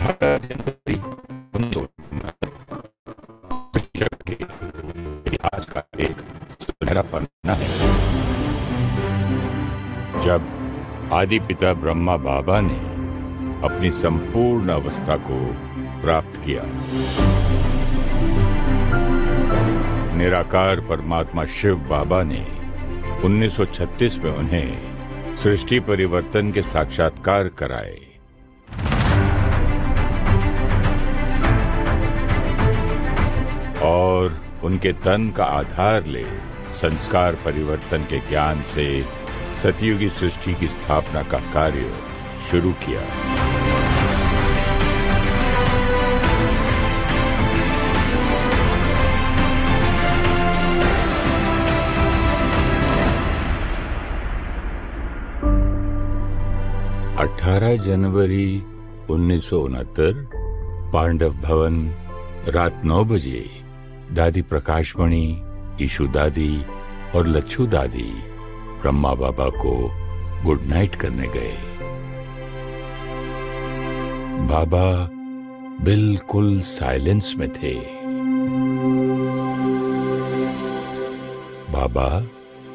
18 जनवरी 1969 के इतिहास का एक सुनहरा पन्ना है, जब आदि पिता ब्रह्मा बाबा ने अपनी संपूर्ण अवस्था को प्राप्त किया। निराकार परमात्मा शिव बाबा ने 1936 में उन्हें सृष्टि परिवर्तन के साक्षात्कार कराए। और उनके तन का आधार ले संस्कार परिवर्तन के ज्ञान से सतयुगी सृष्टि की स्थापना का कार्य शुरू किया। जनवरी 1969 पांडव भवन, रात 9 बजे दादी प्रकाशमणि, ईशु दादी और लच्छू दादी ब्रह्मा बाबा को गुड नाइट करने गए। बाबा बिल्कुल साइलेंस में थे। बाबा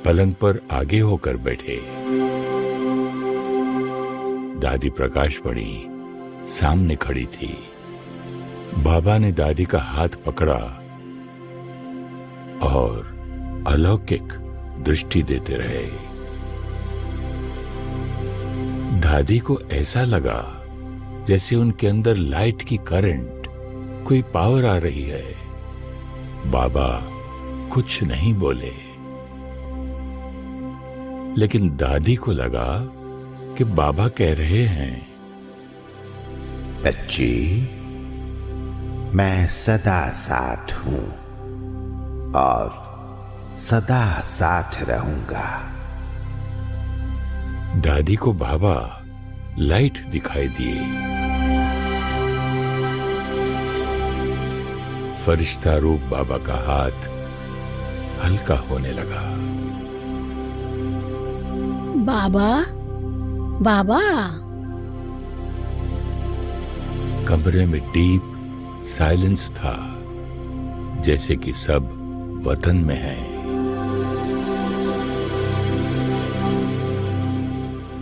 पलंग पर आगे होकर बैठे। दादी प्रकाशमणि सामने खड़ी थी। बाबा ने दादी का हाथ पकड़ा और अलौकिक दृष्टि देते रहे। दादी को ऐसा लगा जैसे उनके अंदर लाइट की करंट, कोई पावर आ रही है। बाबा कुछ नहीं बोले, लेकिन दादी को लगा कि बाबा कह रहे हैं, बच्ची, मैं सदा साथ हूं और सदा साथ रहूंगा। दादी को बाबा लाइट दिखाई दिए। फरिश्ता रूप बाबा का हाथ हल्का होने लगा। बाबा, बाबा। कमरे में डीप साइलेंस था, जैसे कि सब वतन में है।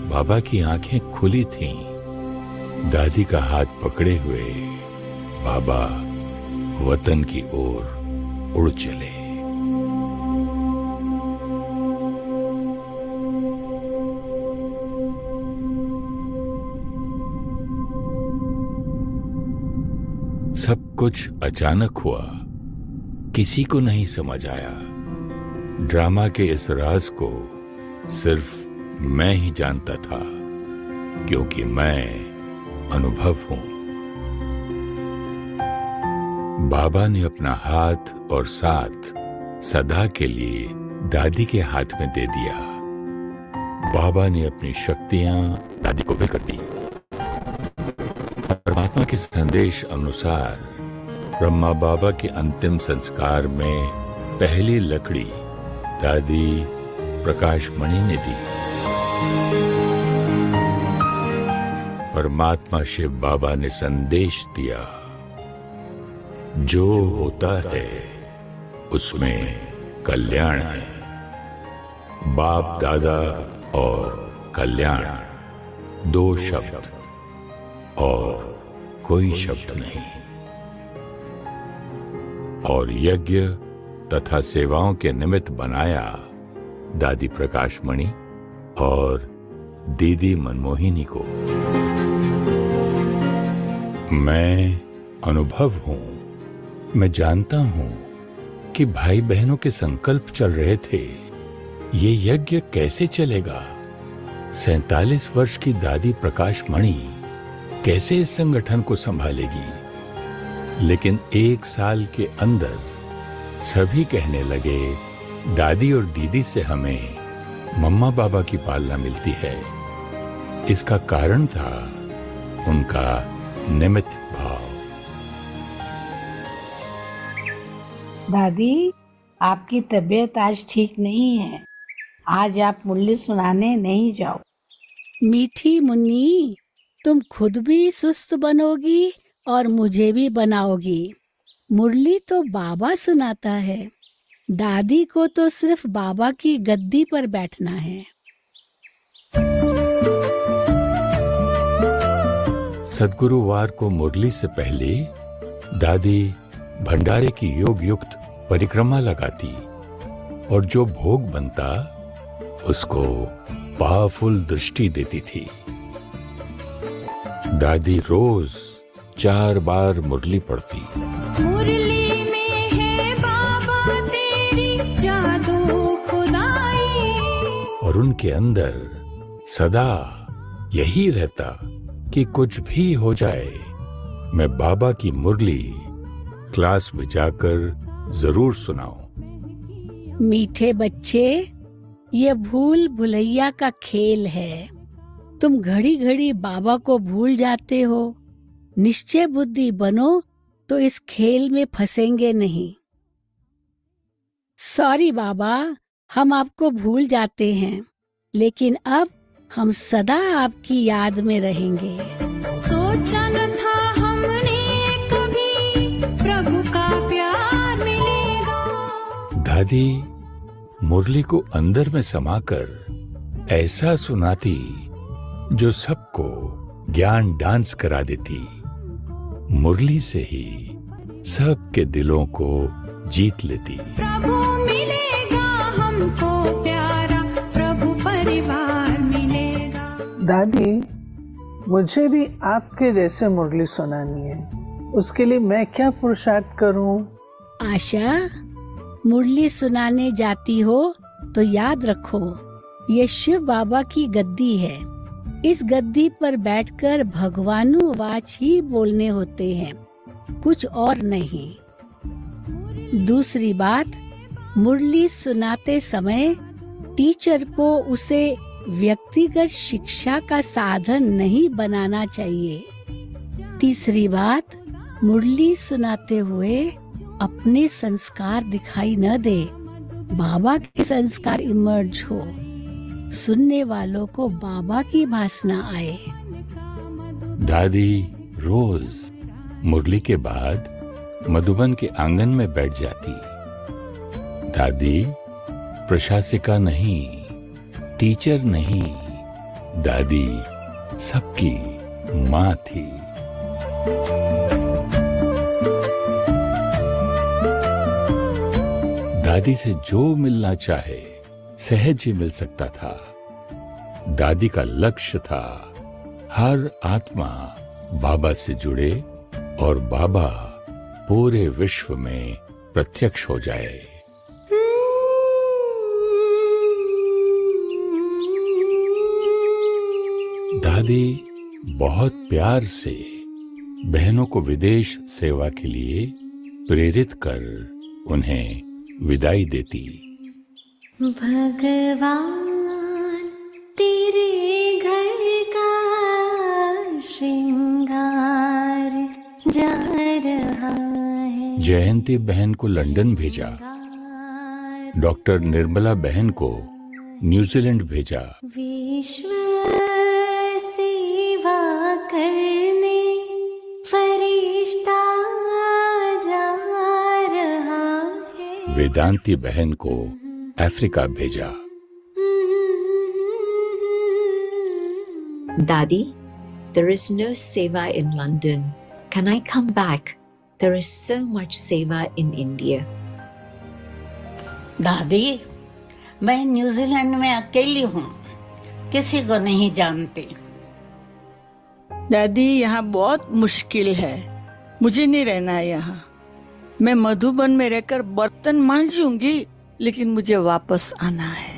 बाबा की आंखें खुली थीं। दादी का हाथ पकड़े हुए बाबा वतन की ओर उड़ चले। सब कुछ अचानक हुआ, किसी को नहीं समझ आया। ड्रामा के इस राज को सिर्फ मैं ही जानता था, क्योंकि मैं अनुभव हूं। बाबा ने अपना हाथ और साथ सदा के लिए दादी के हाथ में दे दिया। बाबा ने अपनी शक्तियां दादी को भी कर दी। परमात्मा के संदेश अनुसार ब्रह्मा बाबा के अंतिम संस्कार में पहली लकड़ी दादी प्रकाशमणि ने दी। परमात्मा शिव बाबा ने संदेश दिया, जो होता है उसमें कल्याण है। बाप दादा और कल्याण, दो शब्द और कोई शब्द नहीं। और यज्ञ तथा सेवाओं के निमित्त बनाया दादी प्रकाशमणि और दीदी मनमोहिनी को। मैं अनुभव हूं। मैं जानता हूं कि भाई बहनों के संकल्प चल रहे थे। ये यज्ञ कैसे चलेगा? 47 वर्ष की दादी प्रकाशमणि कैसे इस संगठन को संभालेगी? लेकिन 1 साल के अंदर सभी कहने लगे, दादी और दीदी से हमें मम्मा बाबा की पालना मिलती है। इसका कारण था उनका निमित्त भाव। दादी, आपकी तबीयत आज ठीक नहीं है। आज आप मुरली सुनाने नहीं जाओ। मीठी मुन्नी, तुम खुद भी सुस्त बनोगी और मुझे भी बनाओगी। मुरली तो बाबा सुनाता है, दादी को तो सिर्फ बाबा की गद्दी पर बैठना है। सद्गुरुवार को मुरली से पहले दादी भंडारे की योग युक्त परिक्रमा लगाती और जो भोग बनता उसको पावरफुल दृष्टि देती थी। दादी रोज 4 बार मुरली पढ़ती। मुरली में है बाबा तेरी जादू खुदाई, और उनके अंदर सदा यही रहता कि कुछ भी हो जाए, मैं बाबा की मुरली क्लास में जाकर जरूर सुनाऊं। मीठे बच्चे, ये भूल भुलैया का खेल है। तुम घड़ी घड़ी बाबा को भूल जाते हो। निश्चय बुद्धि बनो तो इस खेल में फंसेंगे नहीं। सॉरी बाबा, हम आपको भूल जाते हैं, लेकिन अब हम सदा आपकी याद में रहेंगे। सोचा न था हमने कभी प्रभु का प्यार मिलेगा। दादी मुरली को अंदर में समाकर ऐसा सुनाती जो सबको ज्ञान डांस करा देती। मुरली से ही सबके दिलों को जीत लेती। प्रभु मिलेगा हमको प्यारा, प्रभु परिवार मिलेगा। दादी, मुझे भी आपके जैसे मुरली सुनानी है। उसके लिए मैं क्या पुरुषार्थ करूं? आशा, मुरली सुनाने जाती हो तो याद रखो, ये शिव बाबा की गद्दी है। इस गद्दी पर बैठकर भगवानुवाच ही बोलने होते हैं, कुछ और नहीं। दूसरी बात, मुरली सुनाते समय टीचर को उसे व्यक्तिगत शिक्षा का साधन नहीं बनाना चाहिए। तीसरी बात, मुरली सुनाते हुए अपने संस्कार दिखाई न दे, बाबा के संस्कार इमर्ज हो, सुनने वालों को बाबा की भासना आए। दादी रोज मुरली के बाद मधुबन के आंगन में बैठ जाती। दादी प्रशासिका नहीं, टीचर नहीं, दादी सबकी माँ थी। दादी से जो मिलना चाहे सहज ही मिल सकता था। दादी का लक्ष्य था हर आत्मा बाबा से जुड़े और बाबा पूरे विश्व में प्रत्यक्ष हो जाए। दादी बहुत प्यार से बहनों को विदेश सेवा के लिए प्रेरित कर उन्हें विदाई देती। भगवान तेरे घर का श्रृंगार जा रहा है। जयंती बहन को लंदन भेजा, डॉक्टर निर्मला बहन को न्यूजीलैंड भेजा। विश्व सेवा करने फरिश्ता जा रहा है। वेदांती बहन को अफ्रीका भेजा। Daddy, there is no seva in London. Can I come back? There is so much seva in India. दादी, मैं न्यूजीलैंड में अकेली हूँ, किसी को नहीं जानती। दादी, यहाँ बहुत मुश्किल है, मुझे नहीं रहना है यहाँ। मैं मधुबन में रहकर बर्तन मांजूंगी, लेकिन मुझे वापस आना है।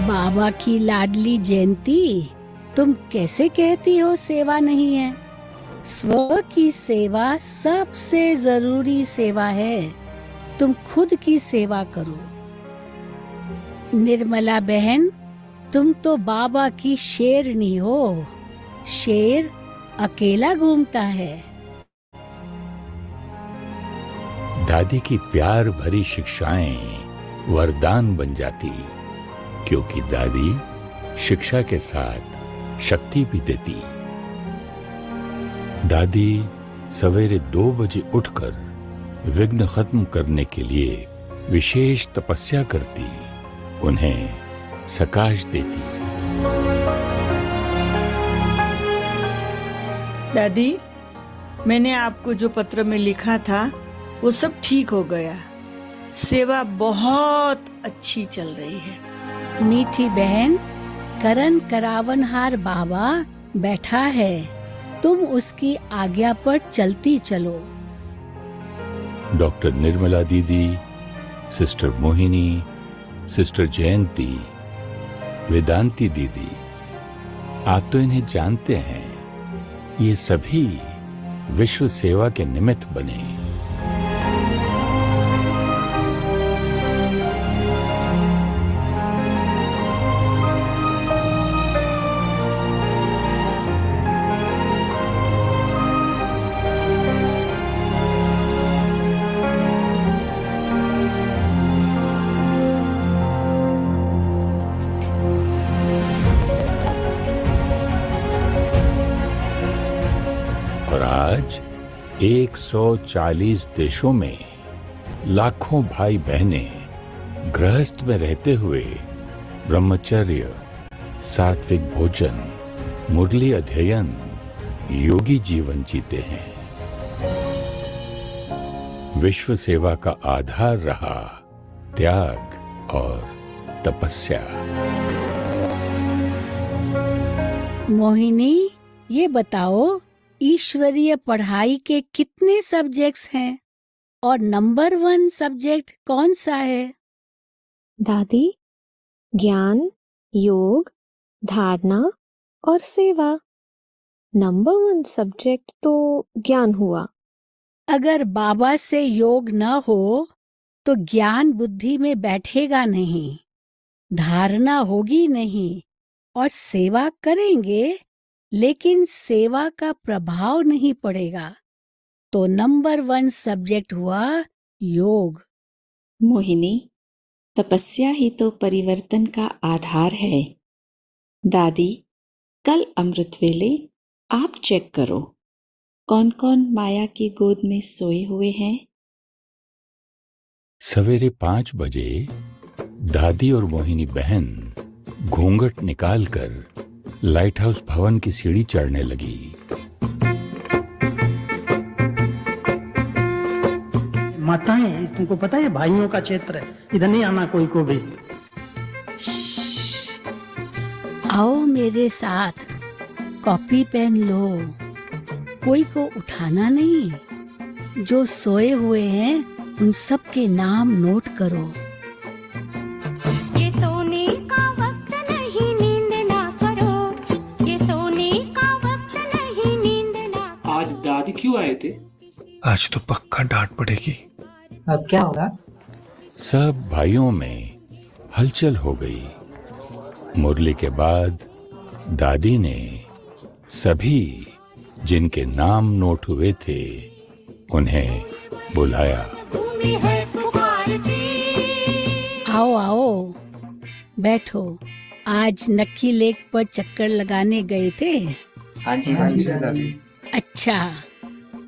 बाबा की लाडली जयंती, तुम कैसे कहती हो सेवा नहीं है? स्व की सेवा सबसे जरूरी सेवा है। तुम खुद की सेवा करो। निर्मला बहन, तुम तो बाबा की शेरनी हो। शेर अकेला घूमता है। दादी की प्यार भरी शिक्षाएं वरदान बन जाती, क्योंकि दादी शिक्षा के साथ शक्ति भी देती। दादी सवेरे 2 बजे उठकर विघ्न खत्म करने के लिए विशेष तपस्या करती, उन्हें सकाश देती। दादी, मैंने आपको जो पत्र में लिखा था वो सब ठीक हो गया। सेवा बहुत अच्छी चल रही है। मीठी बहन, करण करावनहार बाबा बैठा है, तुम उसकी आज्ञा पर चलती चलो। डॉक्टर निर्मला दीदी, सिस्टर मोहिनी, सिस्टर जयंती, वेदांती दीदी, आप तो इन्हें जानते हैं। ये सभी विश्व सेवा के निमित्त बने। और आज 140 देशों में लाखों भाई बहनें गृहस्थ में रहते हुए ब्रह्मचर्य, सात्विक भोजन, मुरली अध्ययन, योगी जीवन जीते हैं। विश्व सेवा का आधार रहा त्याग और तपस्या। मोहिनी, ये बताओ, ईश्वरीय पढ़ाई के कितने सब्जेक्ट्स हैं और नंबर 1 सब्जेक्ट कौन सा है? दादी, ज्ञान, योग, धारणा और सेवा। नंबर 1 सब्जेक्ट तो ज्ञान हुआ। अगर बाबा से योग न हो तो ज्ञान बुद्धि में बैठेगा नहीं, धारणा होगी नहीं, और सेवा करेंगे लेकिन सेवा का प्रभाव नहीं पड़ेगा। तो नंबर 1 सब्जेक्ट हुआ योग। मोहिनी, तपस्या ही तो परिवर्तन का आधार है। दादी, कल अमृत वेले आप चेक करो कौन कौन माया की गोद में सोए हुए हैं। सवेरे 5 बजे दादी और मोहिनी बहन घूंघट निकालकर लाइट हाउस भवन की सीढ़ी चढ़ने लगी। माताएं, तुमको पता है भाइयों का क्षेत्र है, इधर नहीं आना कोई को भी। आओ मेरे साथ, कॉपी पेन लो, कोई को उठाना नहीं। जो सोए हुए हैं उन सब के नाम नोट करो। ये सोने का वक्त नहीं, नींद ना करो। ये सोने का वक्त नहीं, नींद ना करो। आज दादी क्यों आए थे? आज तो पक्का डांट पड़ेगी। अब क्या होगा? सब भाइयों में हलचल हो गई। मुरली के बाद दादी ने सभी जिनके नाम नोट हुए थे उन्हें बुलाया। आओ आओ, बैठो। आज नक्की लेक पर चक्कर लगाने गए थे? हाँ जी दादी। अच्छा,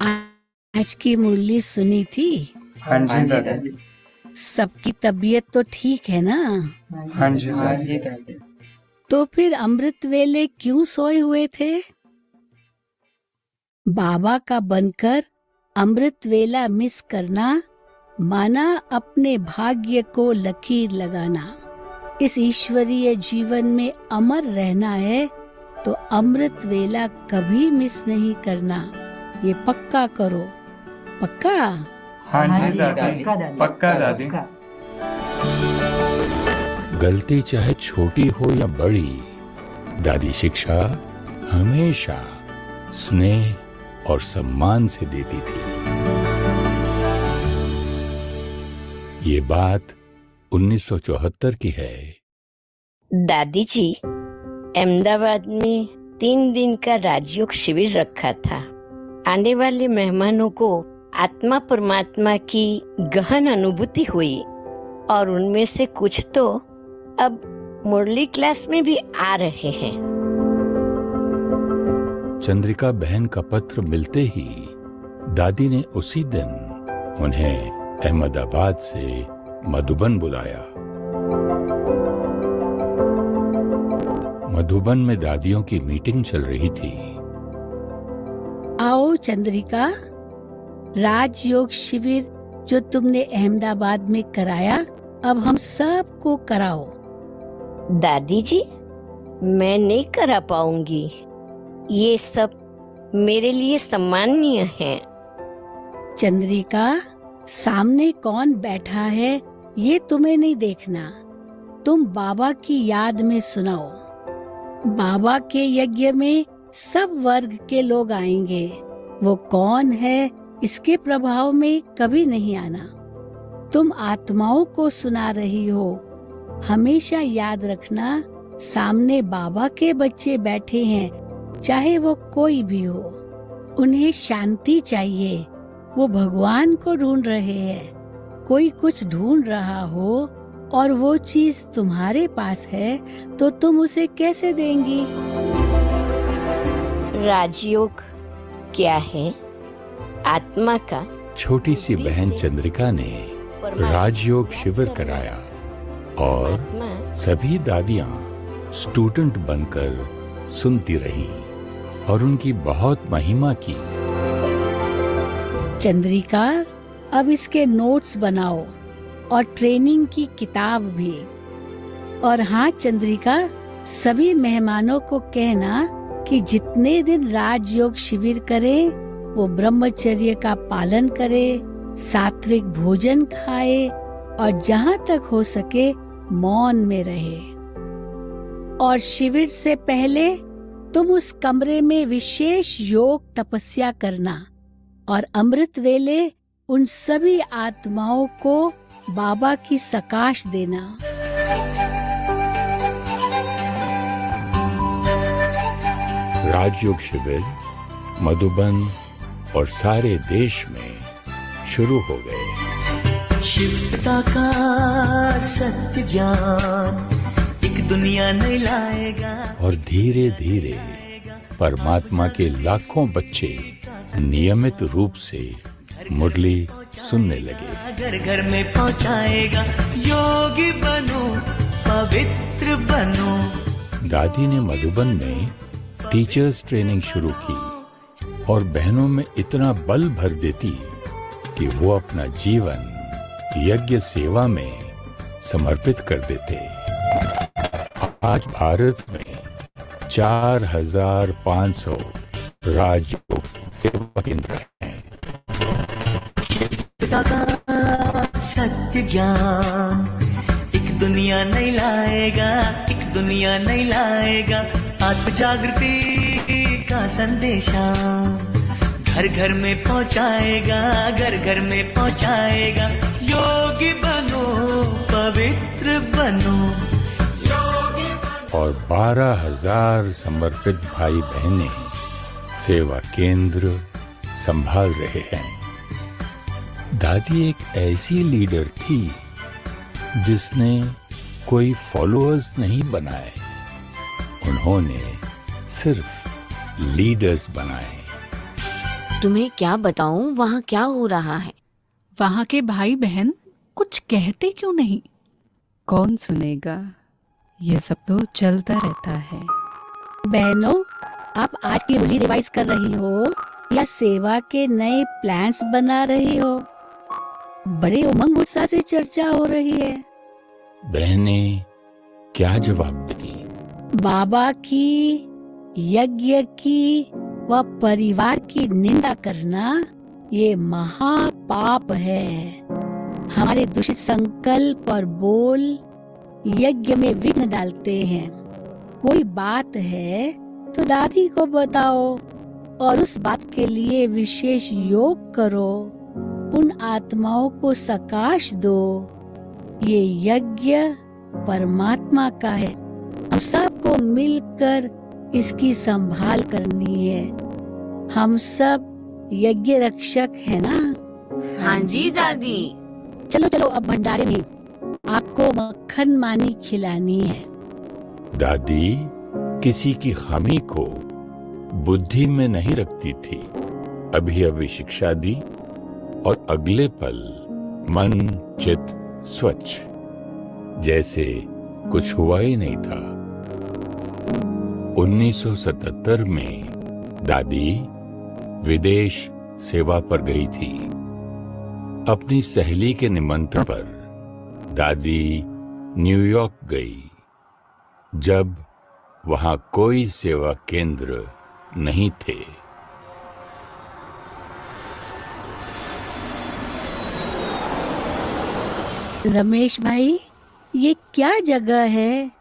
आज की मुरली सुनी थी? हाँ जी दादी। सबकी तबीयत तो ठीक है ना? हाँ जी दादी। तो फिर अमृत वेले क्यों सोए हुए थे? बाबा का बनकर अमृत वेला मिस करना माना अपने भाग्य को लकीर लगाना। इस ईश्वरीय जीवन में अमर रहना है तो अमृत वेला कभी मिस नहीं करना। ये पक्का करो। पक्का? हाँ जी दादी, पक्का दादी। गलती चाहे छोटी हो या बड़ी, दादी शिक्षा हमेशा स्नेह और सम्मान से देती थी। ये बात 1974 की है। दादी जी, अहमदाबाद में 3 दिन का राजयोग शिविर रखा था। आने वाले मेहमानों को आत्मा परमात्मा की गहन अनुभूति हुई और उनमें से कुछ तो अब मुरली क्लास में भी आ रहे हैं। चंद्रिका बहन का पत्र मिलते ही दादी ने उसी दिन उन्हें अहमदाबाद से मधुबन बुलाया। मधुबन में दादियों की मीटिंग चल रही थी। आओ चंद्रिका, राजयोग शिविर जो तुमने अहमदाबाद में कराया, अब हम सबको कराओ। दादी जी, मैं नहीं करा पाऊंगी। ये सब मेरे लिए सम्माननीय है। चंद्रिका, सामने कौन बैठा है ये तुम्हें नहीं देखना, तुम बाबा की याद में सुनाओ। बाबा के यज्ञ में सब वर्ग के लोग आएंगे। वो कौन है इसके प्रभाव में कभी नहीं आना। तुम आत्माओं को सुना रही हो। हमेशा याद रखना, सामने बाबा के बच्चे बैठे हैं, चाहे वो कोई भी हो। उन्हें शांति चाहिए, वो भगवान को ढूंढ रहे हैं। कोई कुछ ढूंढ रहा हो और वो चीज तुम्हारे पास है तो तुम उसे कैसे देंगी? राजयोग क्या है? आत्मा का। छोटी सी बहन चंद्रिका ने राजयोग शिविर कराया और सभी दादियां स्टूडेंट बनकर सुनती रही और उनकी बहुत महिमा की। चंद्रिका, अब इसके नोट्स बनाओ और ट्रेनिंग की किताब भी। और हाँ चंद्रिका, सभी मेहमानों को कहना कि जितने दिन राजयोग शिविर करें वो ब्रह्मचर्य का पालन करे, सात्विक भोजन खाए और जहाँ तक हो सके मौन में रहे। और शिविर से पहले तुम उस कमरे में विशेष योग तपस्या करना और अमृत वेले उन सभी आत्माओं को बाबा की सकाश देना। राजयोग शिविर मधुबन और सारे देश में शुरू हो गए। शिवता का सत्य ज्ञान एक दुनिया नहीं लाएगा। और धीरे धीरे परमात्मा के लाखों बच्चे नियमित रूप से मुरली सुनने लगे। घर घर में पहुंचाएगा। योगी बनो, पवित्र बनो। दादी ने मधुबन में टीचर्स ट्रेनिंग शुरू की और बहनों में इतना बल भर देती कि वो अपना जीवन यज्ञ सेवा में समर्पित कर देते। आज भारत में 4500 राजयोग सेवा केंद्र हैं। पिता का सत्य ज्ञान एक दुनिया नहीं लाएगा, एक दुनिया नहीं लाएगा। आत्म जागृति का संदेशा घर घर में पहुंचाएगा, घर घर में पहुंचाएगा। योगी बनो, पवित्र बनो। और 12,000 समर्पित भाई बहनें सेवा केंद्र संभाल रहे हैं। दादी एक ऐसी लीडर थी जिसने कोई फॉलोअर्स नहीं बनाए, उन्होंने सिर्फ लीडर्स बनाए। तुम्हें क्या बताऊं वहाँ क्या हो रहा है? वहाँ के भाई बहन कुछ कहते क्यों नहीं? कौन सुनेगा? ये सब तो चलता रहता है। बहनों, आप आज की मुरली रिवाइज कर रही हो या सेवा के नए प्लान्स बना रही हो? बड़े उमंग उत्साह से चर्चा हो रही है। बहनें क्या जवाब देंगी? बाबा की, यज्ञ की व परिवार की निंदा करना ये महापाप है। हमारे दूषित संकल्प और बोल यज्ञ में विघ्न डालते हैं। कोई बात है तो दादी को बताओ और उस बात के लिए विशेष योग करो। उन आत्माओं को सकाश दो। ये यज्ञ परमात्मा का है, हम सबको मिलकर इसकी संभाल करनी है। हम सब यज्ञ रक्षक है ना? हाँ जी दादी। चलो चलो, अब भंडारे में आपको मक्खन मानी खिलानी है। दादी किसी की खामी को बुद्धि में नहीं रखती थी। अभी अभी शिक्षा दी और अगले पल मन चित स्वच्छ, जैसे कुछ हुआ ही नहीं था। 1977 में दादी विदेश सेवा पर गई थी। अपनी सहेली के निमंत्रण पर दादी न्यूयॉर्क गई, जब वहां कोई सेवा केंद्र नहीं थे। रमेश भाई, ये क्या जगह है?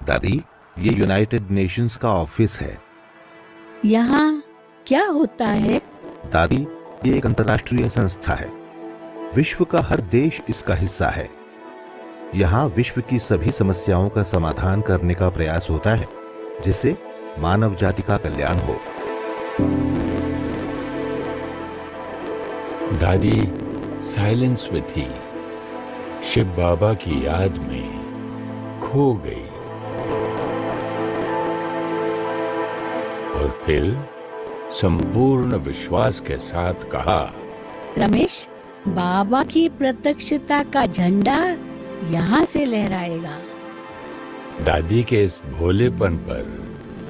दादी, ये यूनाइटेड नेशंस का ऑफिस है। यहाँ क्या होता है? दादी, ये एक अंतर्राष्ट्रीय संस्था है। विश्व का हर देश इसका हिस्सा है। यहाँ विश्व की सभी समस्याओं का समाधान करने का प्रयास होता है, जिससे मानव जाति का कल्याण हो। दादी साइलेंस में थी, शिव बाबा की याद में खो गई। और फिर संपूर्ण विश्वास के साथ कहा, रमेश, बाबा की प्रत्यक्षता का झंडा यहाँ से लहराएगा। दादी के इस भोलेपन पर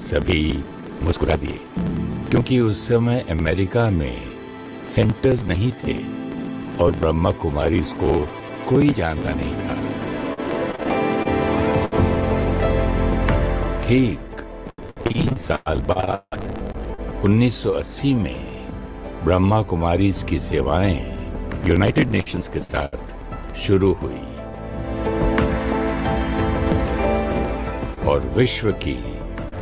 सभी मुस्कुरा दिए, क्योंकि उस समय अमेरिका में सेंटर्स नहीं थे और ब्रह्मा कुमारी को कोई जानता नहीं था। ठीक 3 साल बाद 1980 में ब्रह्मा कुमारीज की सेवाएं यूनाइटेड नेशंस के साथ शुरू हुई और विश्व की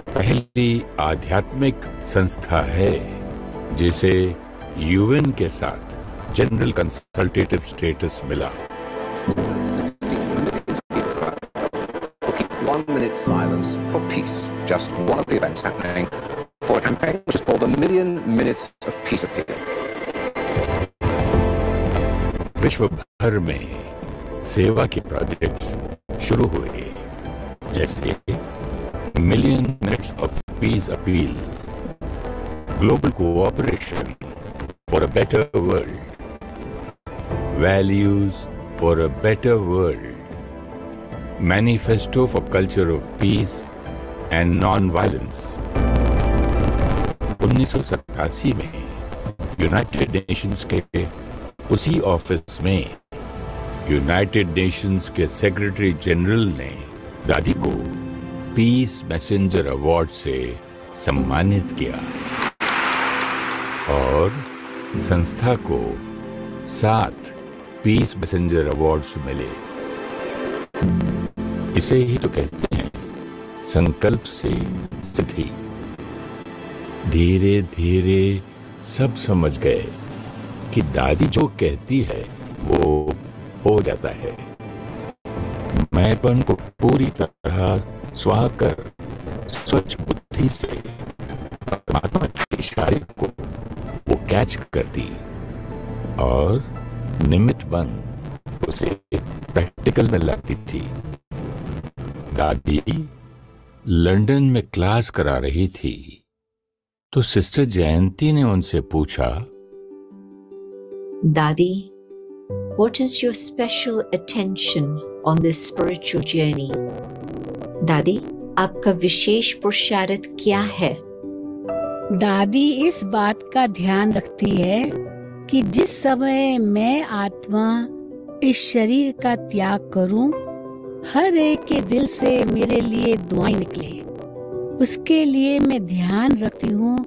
पहली आध्यात्मिक संस्था है जिसे यूएन के साथ जनरल कंसल्टेटिव स्टेटस मिला। 1 minute silence for peace. Just one of the events happening for a campaign which is called the Million Minutes of Peace Appeal. विश्व भर में सेवा के प्रोजेक्ट्स शुरू हुए, जैसे million minutes of peace appeal, global cooperation for a better world, values for a better world, manifesto for culture of peace and non violence. 1987 में United Nations के उसी ऑफिस में यूनाइटेड नेशंस के सेक्रेटरी जनरल ने दादी को piece messenger award से सम्मानित किया और संस्था को 7 पीस मैसेंजर अवार्ड्स मिले। इसे ही तो कहते हैं संकल्प से सिद्धि। धीरे धीरे सब समझ गए कि दादी जो कहती है वो हो जाता है। मैंपन को पूरी तरह स्वाह कर स्वच्छ बुद्धि से परमात्मा के इशारे को वो कैच करती और निमित्त बन उसे प्रैक्टिकल में लाती थी। दादी लंदन में क्लास करा रही थी तो सिस्टर जयंती ने उनसे पूछा, Dadi, what is your special attention on this spiritual journey? दादी, आपका विशेष पुरुषार्थ क्या है? दादी इस बात का ध्यान रखती है कि जिस समय मैं आत्मा इस शरीर का त्याग करूं, हर एक के दिल से मेरे लिए दुआएं निकले। उसके लिए मैं ध्यान रखती हूँ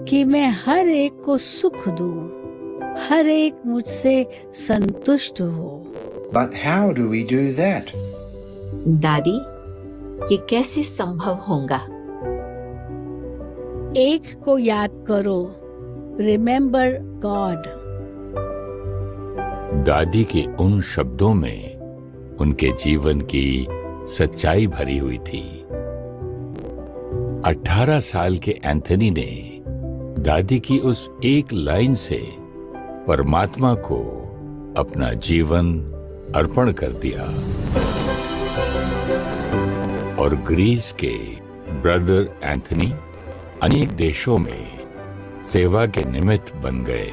कि मैं हर एक को सुख दूं, हर एक मुझसे संतुष्ट हो। But how do we do that? दादी, ये कैसे संभव होगा? एक को याद करो, रिमेम्बर गॉड। दादी के उन शब्दों में उनके जीवन की सच्चाई भरी हुई थी। 18 साल के एंथनी ने दादी की उस एक लाइन से परमात्मा को अपना जीवन अर्पण कर दिया। और ग्रीस के ब्रदर एंथनी अनेक देशों में सेवा के निमित्त बन गए।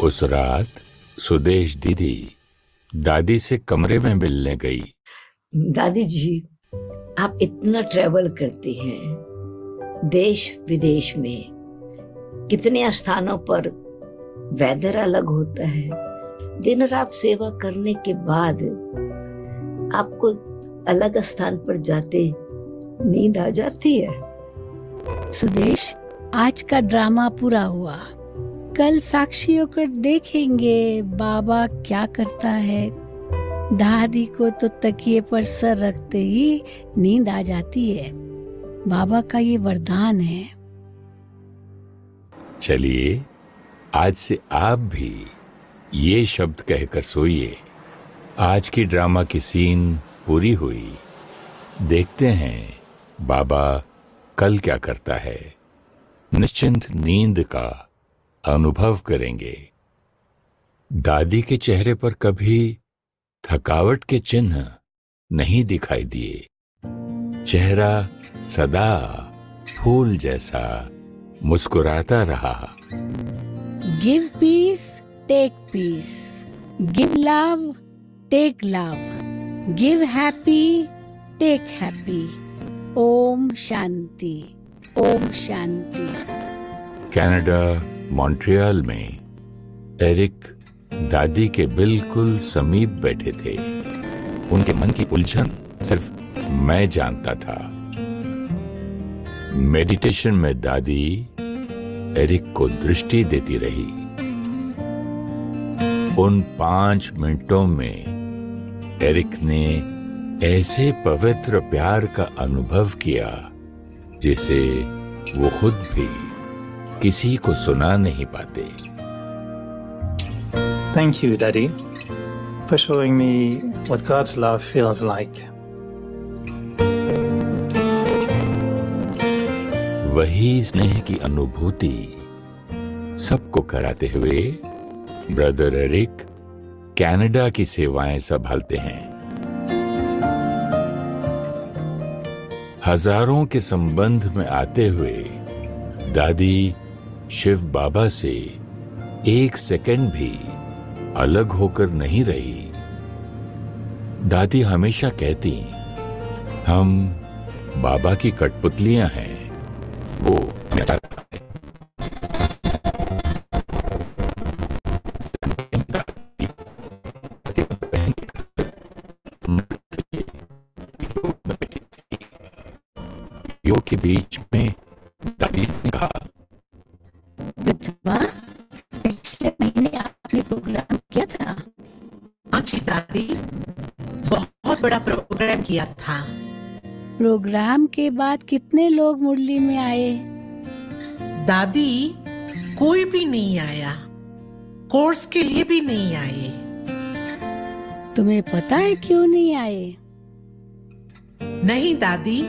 उस रात सुदेश दीदी दादी से कमरे में मिलने गई। दादी जी, आप इतना ट्रैवल करती हैं, देश विदेश में कितने स्थानों पर वेदर अलग होता है, दिन रात सेवा करने के बाद आपको अलग स्थान पर जाते नींद आ जाती है? सुदेश, आज का ड्रामा पूरा हुआ, कल साक्षी होकर देखेंगे बाबा क्या करता है। दादी को तो तकिए पर सर रखते ही नींद आ जाती है, बाबा का ये वरदान है। चलिए आज से आप भी ये शब्द कहकर सोइए। आज की ड्रामा की सीन पूरी हुई, देखते हैं बाबा कल क्या करता है। निश्चिंत नींद का अनुभव करेंगे। दादी के चेहरे पर कभी थकावट के चिन्ह नहीं दिखाई दिए। चेहरा सदा फूल जैसा मुस्कुराता रहा। Give peace, take peace, give love, take love, give happy, take happy. ओम शांति, ओम शांति। कनाडा मॉन्ट्रियल में एरिक दादी के बिल्कुल समीप बैठे थे। उनके मन की उलझन सिर्फ मैं जानता था। मेडिटेशन में दादी एरिक को दृष्टि देती रही। उन 5 मिनटों में एरिक ने ऐसे पवित्र प्यार का अनुभव किया जिसे वो खुद भी किसी को सुना नहीं पाते। Thank you, Daddy, for showing me what God's love feels like. वही स्नेह की अनुभूति सबको कराते हुए ब्रदर एरिक कनाडा की सेवाएं संभालते हैं। हजारों के संबंध में आते हुए दादी शिव बाबा से 1 सेकंड भी अलग होकर नहीं रही। दादी हमेशा कहती, हम बाबा की कठपुतलियां हैं, वो योग के बीच में दादी ने कहा, पिछले महीने आपने प्रोग्राम किया था। हाँ जी दादी, बहुत बड़ा प्रोग्राम किया था। प्रोग्राम के बाद कितने लोग मुरली में आए? दादी, कोई भी नहीं आया, कोर्स के लिए भी नहीं आए। तुम्हें पता है क्यों नहीं आए? नहीं दादी,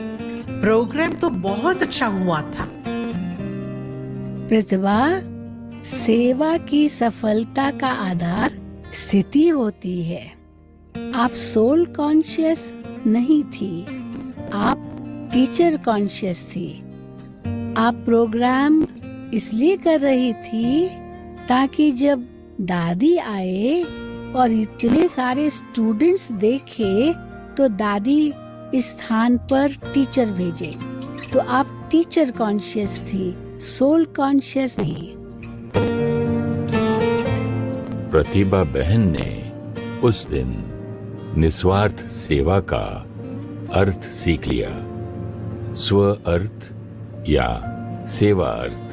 प्रोग्राम तो बहुत अच्छा हुआ था। प्रतिभा, सेवा की सफलता का आधार स्थिति होती है। आप सोल कॉन्शियस नहीं थी, आप टीचर कॉन्शियस थी। आप प्रोग्राम इसलिए कर रही थी ताकि जब दादी आए और इतने सारे स्टूडेंट्स देखे तो दादी इस स्थान पर टीचर भेजे। तो आप टीचर कॉन्शियस थी, सोल कॉन्शियस नहीं। प्रतिभा बहन ने उस दिन निस्वार्थ सेवा का अर्थ सीख लिया। स्व अर्थ या सेवा अर्थ।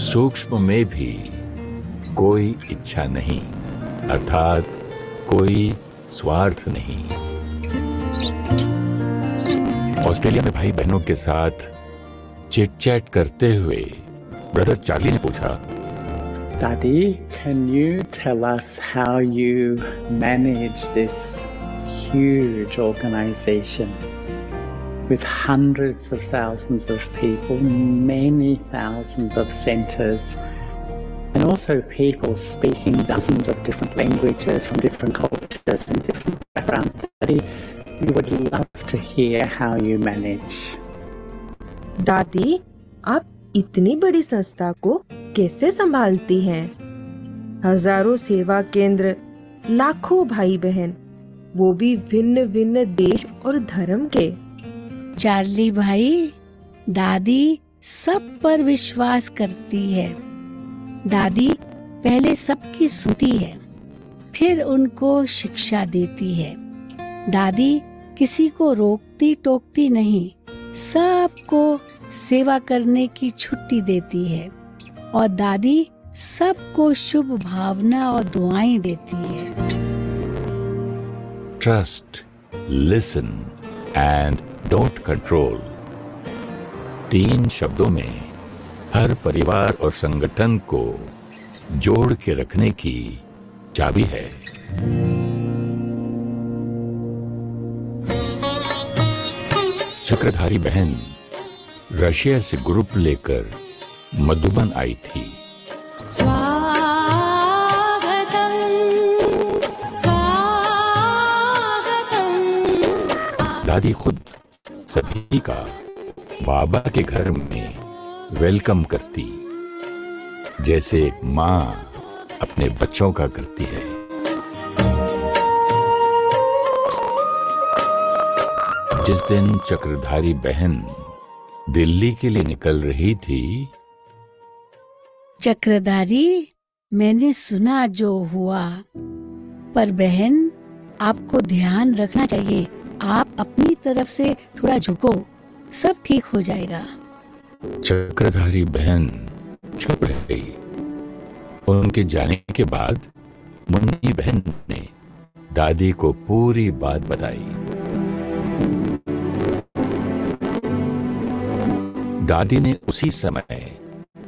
सूक्ष्म में भी कोई इच्छा नहीं, अर्थात कोई स्वार्थ नहीं। ऑस्ट्रेलिया में भाई बहनों के साथ चिट चैट करते हुए ब्रदर चार्ली ने पूछा, Daddy, can you tell us how you manage this huge organization with hundreds of thousands of people, many thousands of centers, and also people speaking dozens of different languages from different cultures and different backgrounds? Daddy, we would love to hear how you manage. दादी, आप इतनी बड़ी संस्था को कैसे संभालती हैं? हजारों सेवा केंद्र, लाखों भाई बहन, वो भी भिन्न भिन्न देश और धर्म के। चार्ली भाई, दादी सब पर विश्वास करती है। दादी पहले सबकी सुनती है, फिर उनको शिक्षा देती है। दादी किसी को रोकती टोकती नहीं, सबको सेवा करने की छुट्टी देती है और दादी सबको शुभ भावना और दुआएं देती है। Trust, listen and don't control, 3 शब्दों में हर परिवार और संगठन को जोड़ के रखने की चाबी है। चक्रधारी बहन रशिया से ग्रुप लेकर मधुबन आई थी। दादी खुद सभी का बाबा के घर में वेलकम करती, जैसे एक माँ अपने बच्चों का करती है। जिस दिन चक्रधारी बहन दिल्ली के लिए निकल रही थी, चक्रधारी, मैंने सुना जो हुआ, पर बहन आपको ध्यान रखना चाहिए। आप अपनी तरफ से थोड़ा झुको, सब ठीक हो जाएगा। चक्रधारी बहन चुप रह गई। उनके जाने के बाद मुन्नी बहन ने दादी को पूरी बात बताई। दादी ने उसी समय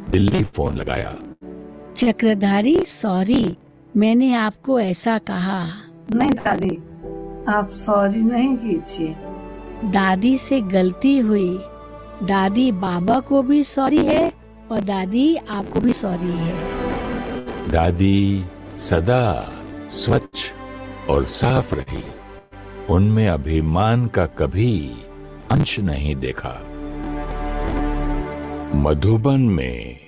दिल्ली फोन लगाया। चक्रधारी, सॉरी, मैंने आपको ऐसा कहा। नहीं दादी, आप सॉरी नहीं कीजिए। दादी से गलती हुई। दादी बाबा को भी सॉरी है और दादी आपको भी सॉरी है। दादी सदा स्वच्छ और साफ रही। उनमें अभिमान का कभी अंश नहीं देखा। मधुबन में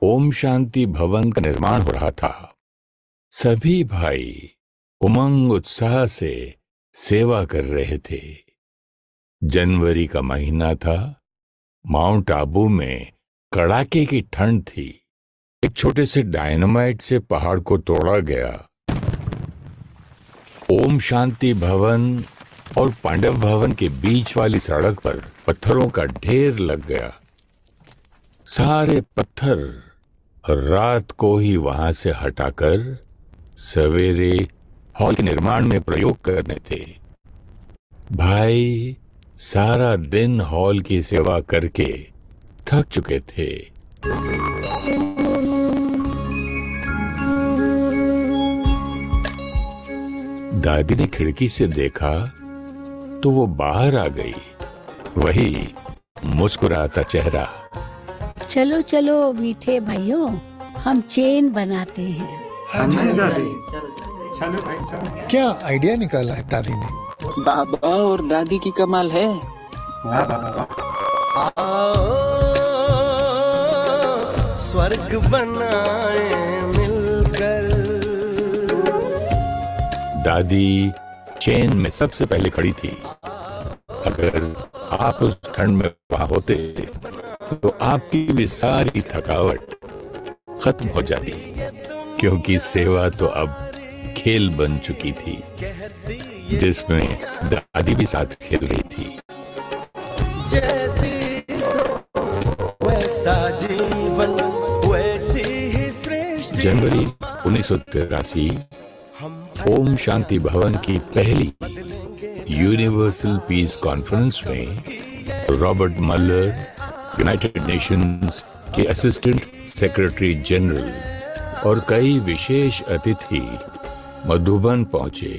ओम शांति भवन का निर्माण हो रहा था। सभी भाई उमंग उत्साह से सेवा कर रहे थे। जनवरी का महीना था। माउंट आबू में कड़ाके की ठंड थी। एक छोटे से डायनामाइट से पहाड़ को तोड़ा गया। ओम शांति भवन और पांडव भवन के बीच वाली सड़क पर पत्थरों का ढेर लग गया। सारे पत्थर रात को ही वहां से हटाकर सवेरे हॉल के निर्माण में प्रयोग करने थे। भाई सारा दिन हॉल की सेवा करके थक चुके थे। दादी ने खिड़की से देखा तो वो बाहर आ गई, वही मुस्कुराता चेहरा। चलो चलो मीठे भाइयों, हम चेन बनाते हैं। क्या आइडिया निकाला है दादी ने? बाबा और दादी की कमाल है। स्वर्ग बनाए मिलकर। दादी चेन में सबसे पहले खड़ी थी। अगर आप उस ठंड में वहां होते तो आपकी भी सारी थकावट खत्म हो जाती, क्योंकि सेवा तो अब खेल बन चुकी थी, जिसमें दादी भी साथ खेल रही थी। जैसी वैसा जीवन, वैसी ही श्रेष्ठ। जनवरी 1983 ओम शांति भवन की पहली यूनिवर्सल पीस कॉन्फ्रेंस में रॉबर्ट मल्लर, यूनाइटेड नेशंस के असिस्टेंट सेक्रेटरी जनरल और कई विशेष अतिथि मधुबन पहुंचे।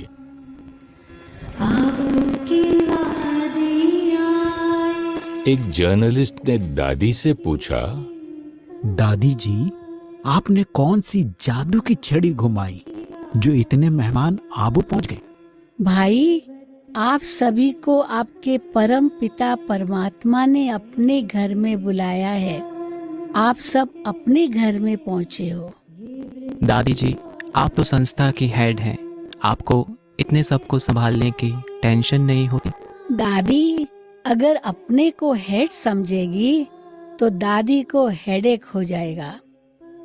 एक जर्नलिस्ट ने दादी से पूछा, दादी जी, आपने कौन सी जादू की छड़ी घुमाई जो इतने मेहमान आबू पहुंच गए? भाई, आप सभी को आपके परम पिता परमात्मा ने अपने घर में बुलाया है। आप सब अपने घर में पहुँचे हो। दादी जी, आप तो संस्था की हेड हैं, आपको इतने सबको संभालने की टेंशन नहीं होती? दादी अगर अपने को हेड समझेगी तो दादी को हेडेक हो जाएगा।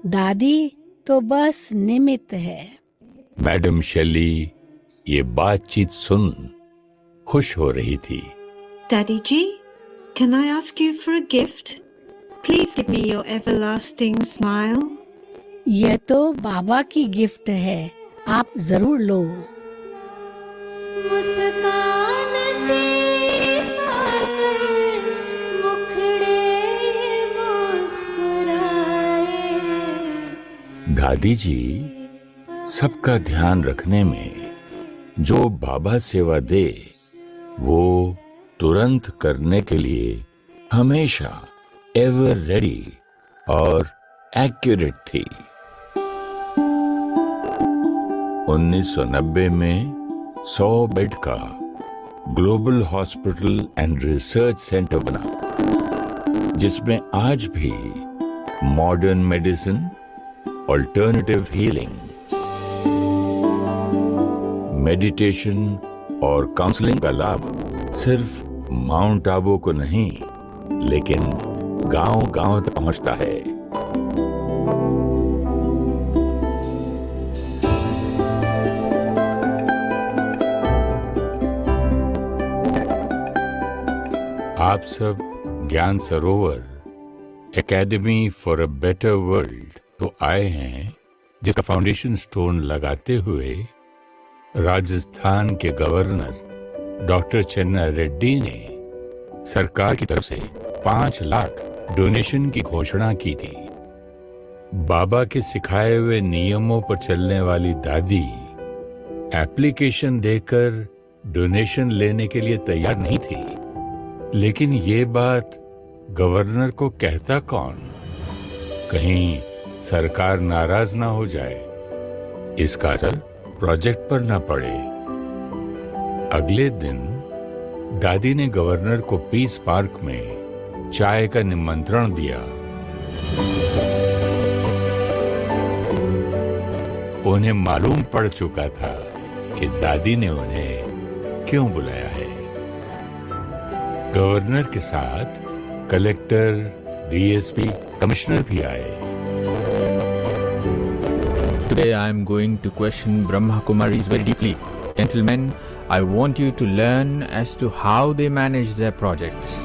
दादी तो बस निमित्त है। मैडम शेली ये बातचीत सुन खुश हो रही थी। Daddy G, can I ask you for a gift? Please give me your everlasting smile. यह तो बाबा की गिफ्ट है, आप जरूर लो। मुस्कान तेरी पाकर मुखड़े मुस्कुराए। दादी जी सबका ध्यान रखने में जो बाबा सेवा दे वो तुरंत करने के लिए हमेशा एवर रेडी और एक्यूरेट थी। 1990 में 100 बेड का global hospital and research centre बना, जिसमें आज भी modern medicine, alternative healing, meditation और काउंसलिंग का लाभ सिर्फ माउंट आबू को नहीं लेकिन गांव-गांव तक पहुंचता है। आप सब ज्ञान सरोवर academy for a better world तो आए हैं, जिसका फाउंडेशन स्टोन लगाते हुए राजस्थान के गवर्नर डॉक्टर चन्ना रेड्डी ने सरकार की तरफ से 5 लाख डोनेशन की घोषणा की थी। बाबा के सिखाए हुए नियमों पर चलने वाली दादी एप्लीकेशन देकर डोनेशन लेने के लिए तैयार नहीं थी, लेकिन ये बात गवर्नर को कहता कौन? कहीं सरकार नाराज ना हो जाए, इसका असर प्रोजेक्ट पर ना पड़े। अगले दिन दादी ने गवर्नर को पीस पार्क में चाय का निमंत्रण दिया। उन्हें मालूम पड़ चुका था कि दादी ने उन्हें क्यों बुलाया है। गवर्नर के साथ कलेक्टर, डीएसपी, कमिश्नर भी आए। Today I am going to question Brahma Kumaris very deeply. Gentlemen, I want you to learn as to how they manage their projects.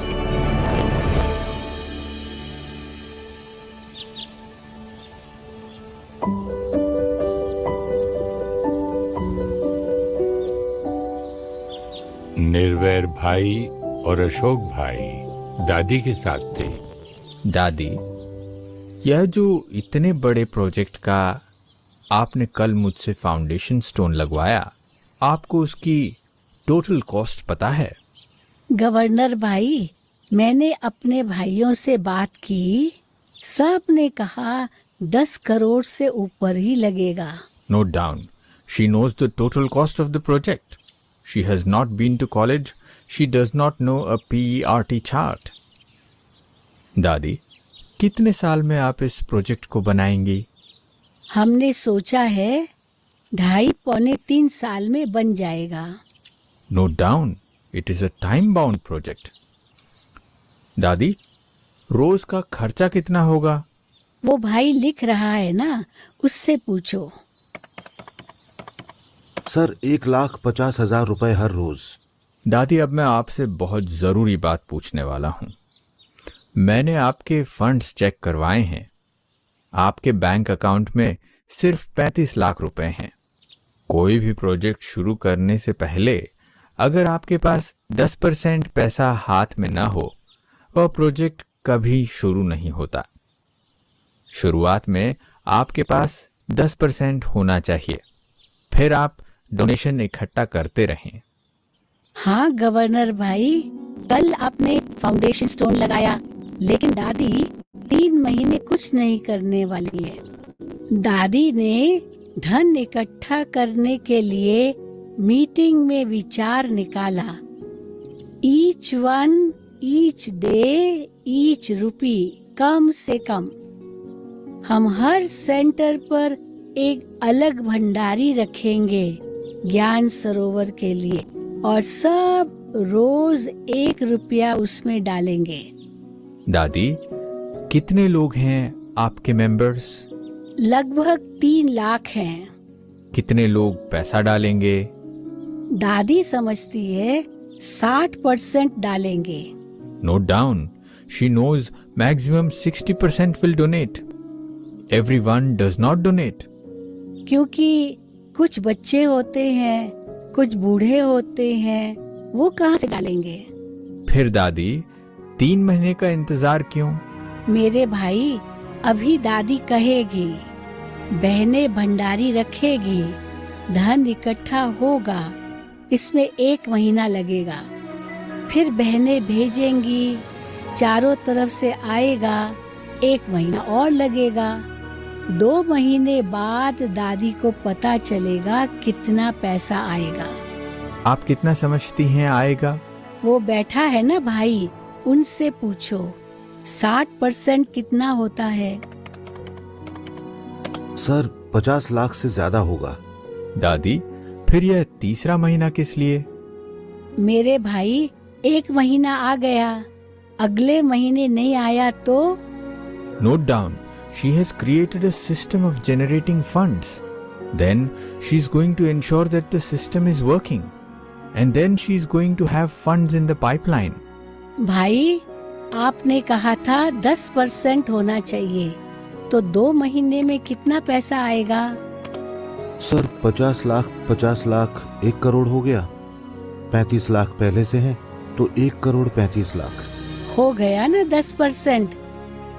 निर्वैर भाई और अशोक भाई दादी के साथ थे। दादी, यह जो इतने बड़े प्रोजेक्ट का आपने कल मुझसे फाउंडेशन स्टोन लगवाया, आपको उसकी टोटल कॉस्ट पता है? गवर्नर भाई, मैंने अपने भाइयों से बात की, सब ने कहा 10 करोड़ से ऊपर ही लगेगा। Note down. She knows the total cost of the project. She has not been to college. She does not know a PERT chart. दादी, कितने साल में आप इस प्रोजेक्ट को बनाएंगी? हमने सोचा है 2.5-3 साल में बन जाएगा। Note down. It is a time-bound project. दादी, रोज का खर्चा कितना होगा? वो भाई लिख रहा है ना, उससे पूछो। सर, 1,50,000 रुपए हर रोज। दादी, अब मैं आपसे बहुत जरूरी बात पूछने वाला हूं। मैंने आपके फंड्स चेक करवाए हैं। आपके बैंक अकाउंट में सिर्फ 35 लाख रुपए हैं। कोई भी प्रोजेक्ट शुरू करने से पहले अगर आपके पास 10% पैसा हाथ में ना हो, वह प्रोजेक्ट कभी शुरू नहीं होता। शुरुआत में आपके पास 10% होना चाहिए, फिर आप डोनेशन इकट्ठा करते रहें। हाँ गवर्नर भाई, कल आपने फाउंडेशन स्टोन लगाया, लेकिन दादी 3 महीने कुछ नहीं करने वाली है। दादी ने धन इकट्ठा करने के लिए मीटिंग में विचार निकाला। Each one, each day, each rupee, कम से कम। हम हर सेंटर पर एक अलग भंडारी रखेंगे ज्ञान सरोवर के लिए, और सब रोज 1 रुपया उसमें डालेंगे। दादी, कितने लोग हैं आपके मेंबर्स? लगभग 3 लाख हैं। कितने लोग पैसा डालेंगे? दादी समझती है 60% डालेंगे। Note down. She knows maximum 60% will donate. Everyone does not donate. क्योंकि कुछ बच्चे होते हैं, कुछ बूढ़े होते हैं, वो कहाँ से डालेंगे? फिर दादी, 3 महीने का इंतजार क्यों? मेरे भाई, अभी दादी कहेगी, बहनें भंडारी रखेगी, धन इकट्ठा होगा, इसमें 1 महीना लगेगा। फिर बहनें भेजेंगी, चारों तरफ से आएगा, 1 महीना और लगेगा। 2 महीने बाद दादी को पता चलेगा कितना पैसा आएगा। आप कितना समझती हैं आएगा? वो बैठा है ना भाई, उनसे पूछो 60% कितना होता है? सर, 50 लाख से ज्यादा होगा। दादी, फिर यह तीसरा महीना किस लिए? मेरे भाई, 1 महीना आ गया, अगले महीने नहीं आया तो? Note down. She has created a system of generating funds. Then she is going to ensure that the system is working. And then she is going to have funds in the pipeline. भाई, आपने कहा था 10% होना चाहिए, तो 2 महीने में कितना पैसा आएगा? सर, 50 लाख 1 करोड़ हो गया। 35 लाख पहले से हैं, तो 1 करोड़ 35 लाख हो गया ना 10%।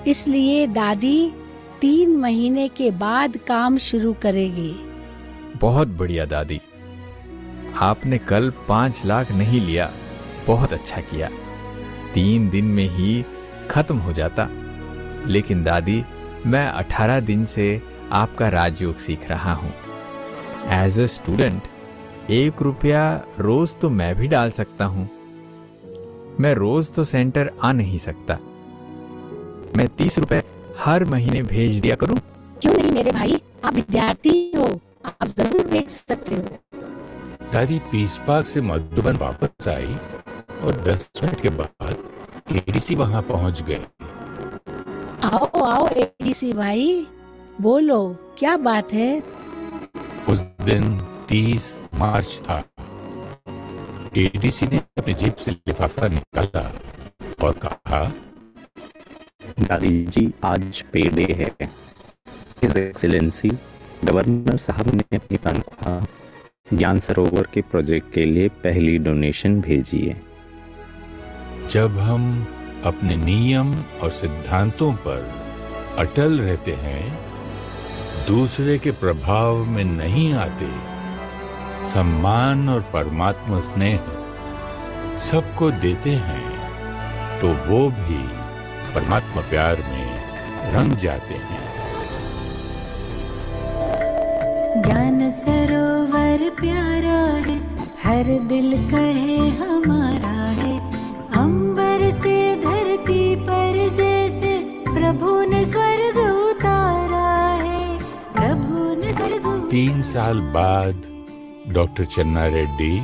इसलिए दादी 3 महीने के बाद काम शुरू करेगी। बहुत बढ़िया दादी, आपने कल 5 लाख नहीं लिया, बहुत अच्छा किया। 3 दिन में ही खत्म हो जाता। लेकिन दादी, मैं 18 दिन से आपका राजयोग सीख रहा हूँ। एज अ स्टूडेंट 1 रुपया रोज तो मैं भी डाल सकता हूँ। मैं रोज तो सेंटर आ नहीं सकता। मैं 30 रुपए हर महीने भेज दिया करूं? क्यों नहीं मेरे भाई, आप विद्यार्थी हो, आप जरूर भेज सकते हो। दादी पीस पार्क से मधुबन वापस आई और 10 मिनट के बाद एडीसी वहां पहुंच गए। आओ आओ एडीसी भाई, बोलो क्या बात है? उस दिन 30 मार्च था। एडीसी ने अपनी जेब से लिफाफा निकाला और कहा, दादी जी, आज पे डे है। हिज एक्सीलेंसी गवर्नर साहब ने अपनी तनख्वाह ज्ञान सरोवर के प्रोजेक्ट के लिए पहली डोनेशन भेजी है। जब हम अपने नियम और सिद्धांतों पर अटल रहते हैं, दूसरे के प्रभाव में नहीं आते, सम्मान और परमात्मा स्नेह सबको देते हैं, तो वो भी परमात्मा प्यार में रंग जाते हैं। ज्ञान सरोवर प्यारा है, हर दिल कहे हमारा है। अंबर से धरती पर जैसे प्रभु ने स्वर्ग उतारा है, प्रभु ने स्वर्ग। 3 साल बाद डॉक्टर चन्ना रेड्डी,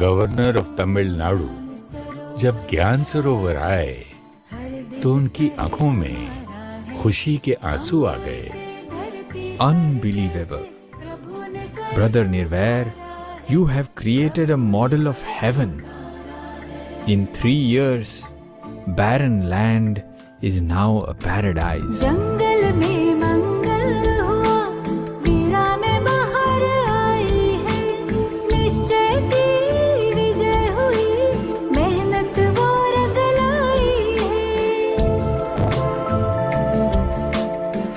गवर्नर ऑफ तमिलनाडु, जब ज्ञान सरोवर आए तो उनकी आंखों में खुशी के आंसू आ गए। Unbelievable. Brother Nirvair, you have created a model of heaven. In 3 years, barren land is now a paradise. जंगल में मंगल हुआ, वीरा में बहार आई है, निश्चय की विजय हुई, मेहनत वो रंग लाई है।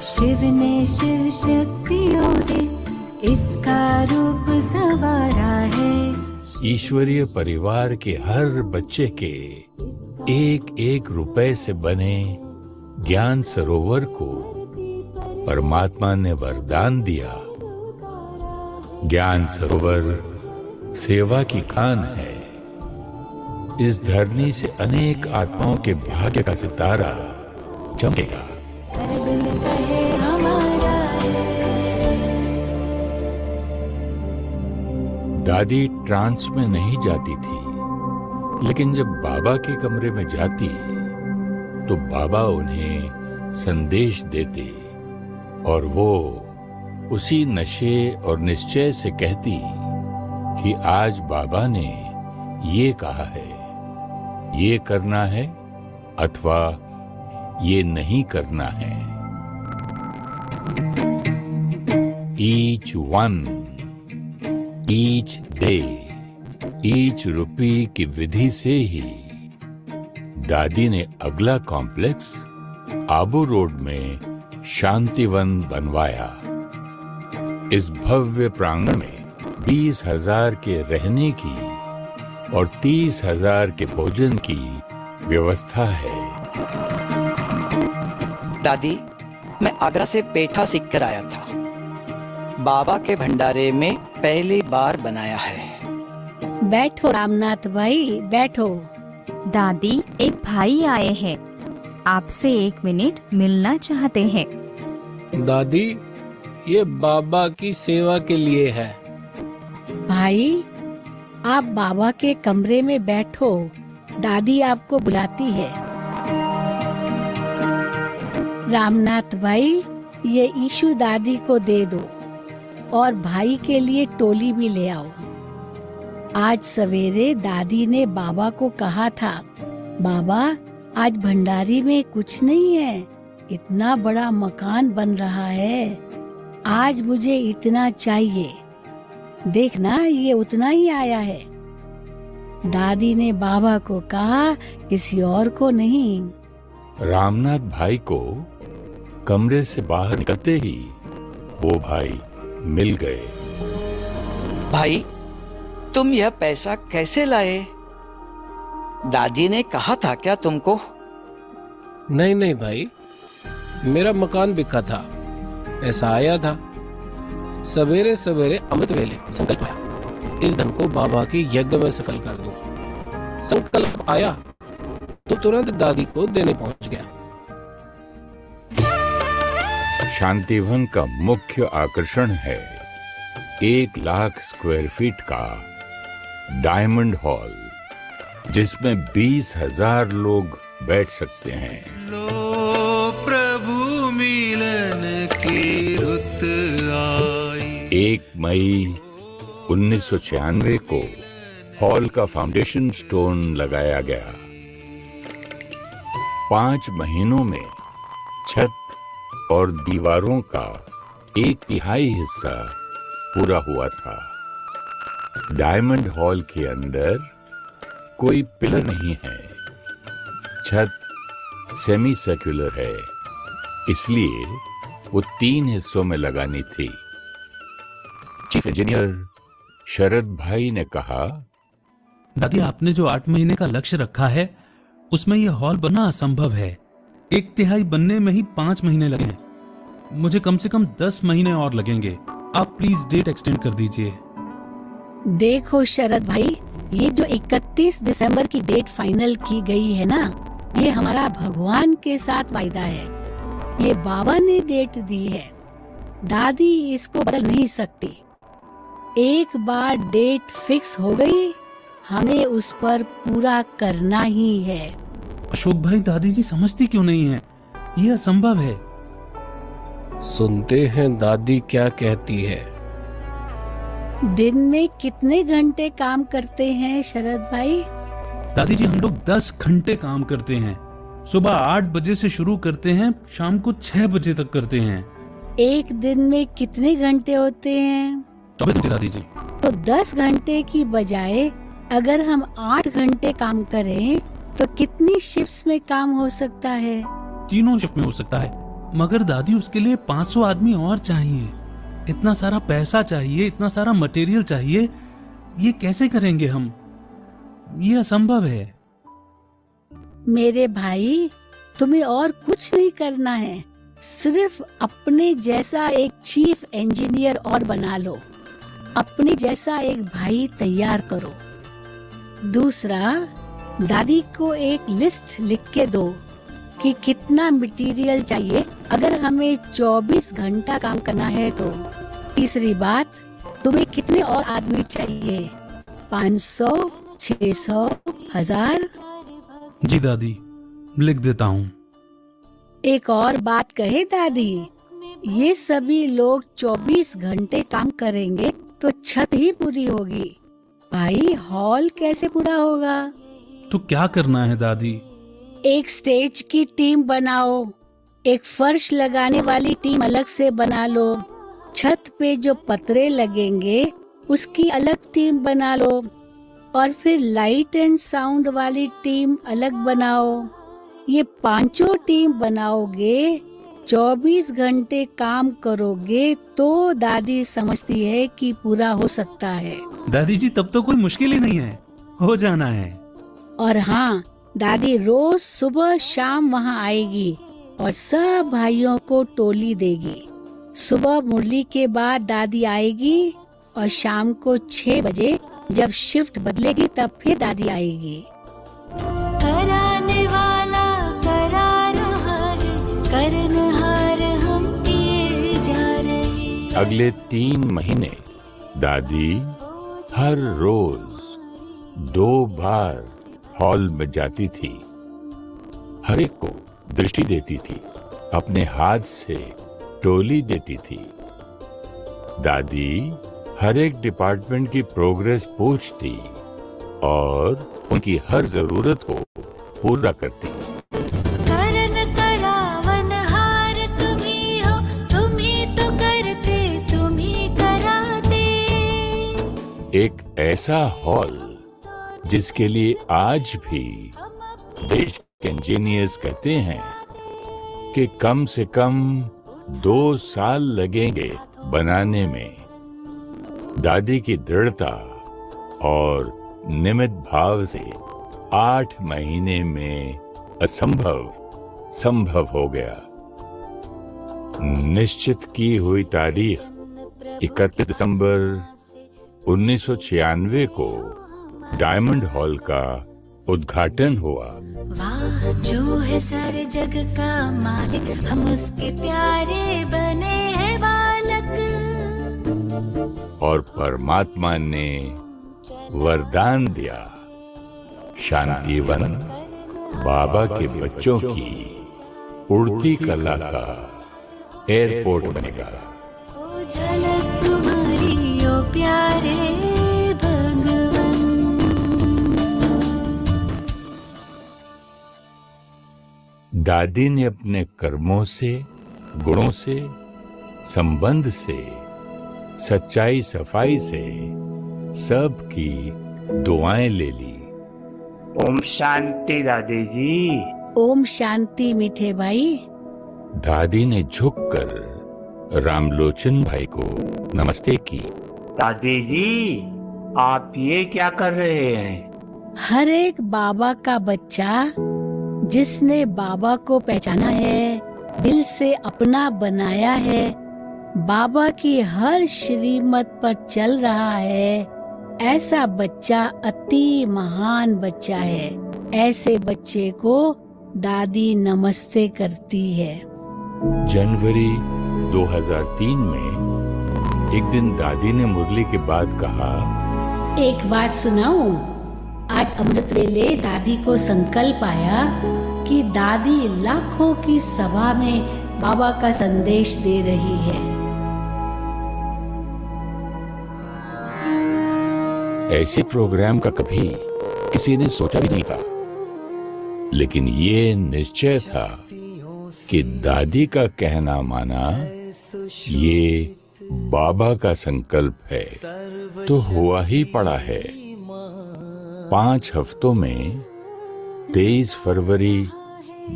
शिव ने शिव शक्तियों से इसका रूप संवारा है। ईश्वरीय परिवार के हर बच्चे के 1-1 रुपए से बने ज्ञान सरोवर को परमात्मा ने वरदान दिया। ज्ञान सरोवर सेवा की खान है। इस धरनी से अनेक आत्माओं के भाग्य का सितारा चमकेगा। दादी ट्रांस में नहीं जाती थी, लेकिन जब बाबा के कमरे में जाती तो बाबा उन्हें संदेश देते और वो उसी नशे और निश्चय से कहती कि आज बाबा ने ये कहा है, ये करना है अथवा ये नहीं करना है। Each one, each day, each rupee की विधि से ही दादी ने अगला कॉम्प्लेक्स आबू रोड में शांतिवन बनवाया। इस भव्य प्रांगण में 20,000 के रहने की और 30,000 के भोजन की व्यवस्था है। दादी, मैं आगरा से पेठा सीख कर आया था। बाबा के भंडारे में पहली बार बनाया है। बैठो रामनाथ भाई, बैठो। दादी, एक भाई आए हैं, आपसे 1 मिनट मिलना चाहते हैं। दादी, ये बाबा की सेवा के लिए है। भाई, आप बाबा के कमरे में बैठो, दादी आपको बुलाती है। रामनाथ भाई, ये ईशु दादी को दे दो और भाई के लिए टोली भी ले आओ। आज सवेरे दादी ने बाबा को कहा था, बाबा आज भंडारी में कुछ नहीं है, इतना बड़ा मकान बन रहा है, आज मुझे इतना चाहिए। देखना, ये उतना ही आया है। दादी ने बाबा को कहा, किसी और को नहीं। रामनाथ भाई को कमरे से बाहर निकलते ही वो भाई मिल गए। भाई, तुम यह पैसा कैसे लाए? दादी ने कहा था क्या तुमको? नहीं नहीं भाई, मेरा मकान बिका था, ऐसा आया था। सवेरे सवेरे अमृत वेले संकल्प आया, इस धन को बाबा के यज्ञ में सफल कर दूं। संकल्प आया तो तुरंत दादी को देने पहुंच गया। शांतिवन का मुख्य आकर्षण है 1 लाख स्क्वायर फीट का डायमंड हॉल, जिसमें 20,000 लोग बैठ सकते हैं। प्रभु मिलन की रुत आई। 1 मई 1996 को हॉल का फाउंडेशन स्टोन लगाया गया। 5 महीनों में छत और दीवारों का 1/3 हिस्सा पूरा हुआ था। डायमंड हॉल के अंदर कोई पिलर नहीं है, छत सेमी सर्कुलर है, इसलिए वो 3 हिस्सों में लगानी थी। चीफ इंजीनियर शरद भाई ने कहा, दादी, आपने जो 8 महीने का लक्ष्य रखा है उसमें यह हॉल बनना असंभव है। 1/3 बनने में ही 5 महीने लगे हैं। मुझे कम से कम 10 महीने और लगेंगे। आप प्लीज डेट एक्सटेंड कर दीजिए। देखो शरद भाई, ये जो 31 दिसंबर की डेट फाइनल की गई है ना, ये हमारा भगवान के साथ वायदा है। ये बाबा ने डेट दी है, दादी इसको बदल नहीं सकती। एक बार डेट फिक्स हो गई, हमें उस पर पूरा करना ही है। अशोक भाई, दादी जी समझती क्यों नहीं है? ये असंभव है। सुनते हैं दादी क्या कहती है। दिन में कितने घंटे काम करते हैं शरद भाई? दादी जी, हम लोग 10 घंटे काम करते हैं। सुबह 8 बजे से शुरू करते हैं, शाम को 6 बजे तक करते हैं। एक दिन में कितने घंटे होते हैं? 24 घंटे दादी जी। तो 10 घंटे की बजाय अगर हम 8 घंटे काम करें तो कितनी शिफ्ट्स में काम हो सकता है? 3 शिफ्ट में हो सकता है, मगर दादी उसके लिए 500 आदमी और चाहिए। इतना सारा पैसा चाहिए, इतना सारा मटेरियल चाहिए, ये कैसे करेंगे हम? ये असंभव है। मेरे भाई, तुम्हें और कुछ नहीं करना है, सिर्फ अपने जैसा एक चीफ इंजीनियर और बना लो। अपने जैसा एक भाई तैयार करो। दूसरा, दादी को एक लिस्ट लिख के दो कि कितना मटेरियल चाहिए अगर हमें 24 घंटा काम करना है तो। तीसरी बात, तुम्हें कितने और आदमी चाहिए? 500, 600, 1000? जी दादी, लिख देता हूँ। एक और बात कहे दादी, ये सभी लोग 24 घंटे काम करेंगे तो छत ही पूरी होगी। भाई, हॉल कैसे पूरा होगा? तो क्या करना है दादी? एक स्टेज की टीम बनाओ, एक फर्श लगाने वाली टीम अलग से बना लो, छत पे जो पतरे लगेंगे उसकी अलग टीम बना लो, और फिर लाइट एंड साउंड वाली टीम अलग बनाओ। ये पांचों टीम बनाओगे, 24 घंटे काम करोगे तो दादी समझती है कि पूरा हो सकता है। दादी जी, तब तो कोई मुश्किल ही नहीं है, हो जाना है। और हाँ, दादी रोज सुबह शाम वहाँ आएगी और सब भाइयों को टोली देगी। सुबह मुरली के बाद दादी आएगी और शाम को 6 बजे जब शिफ्ट बदलेगी तब फिर दादी आएगी। कराने वाला करा रहा है, करनहार हम किए जा रहे। अगले 3 महीने दादी हर रोज 2 बार हॉल में जाती थी, हर एक को दृष्टि देती थी, अपने हाथ से टोली देती थी। दादी हर एक डिपार्टमेंट की प्रोग्रेस पूछती और उनकी हर जरूरत को पूरा करती। करन करावन हार तुम्ही हो, तुम्ही तो करते, तुम्ही कराते। एक ऐसा हॉल जिसके लिए आज भी देश के इंजीनियर्स कहते हैं कि कम से कम 2 साल लगेंगे बनाने में। दादी की दृढ़ता और निमित भाव से 8 महीने में असंभव संभव हो गया। निश्चित की हुई तारीख 31 दिसंबर 1996 को डायमंड हॉल का उद्घाटन हुआ। वाह, जो है सारे जग का मालिक, हम उसके प्यारे बने हैं बालक। और परमात्मा ने वरदान दिया, शांतिवन बाबा के बच्चों की उड़ती कला का एयरपोर्ट बनेगा। ओ झलक तुम्हारी ओ प्यारे भगवान। दादी ने अपने कर्मों से, गुणों से, संबंध से, सच्चाई सफाई से सबकी दुआएं ले ली। ओम शांति दादी जी। ओम शांति मीठे भाई। दादी ने झुककर रामलोचन भाई को नमस्ते की। दादी जी, आप ये क्या कर रहे हैं? हर एक बाबा का बच्चा जिसने बाबा को पहचाना है, दिल से अपना बनाया है, बाबा की हर श्रीमत पर चल रहा है, ऐसा बच्चा अति महान बच्चा है। ऐसे बच्चे को दादी नमस्ते करती है। जनवरी 2003 में एक दिन दादी ने मुरली के बाद कहा, एक बात सुनाऊं? आज अमृत वेले दादी को संकल्प आया कि दादी लाखों की सभा में बाबा का संदेश दे रही है। ऐसे प्रोग्राम का कभी किसी ने सोचा भी नहीं था, लेकिन ये निश्चय था कि दादी का कहना माना, ये बाबा का संकल्प है, तो हुआ ही पड़ा है। 5 हफ्तों में 23 फरवरी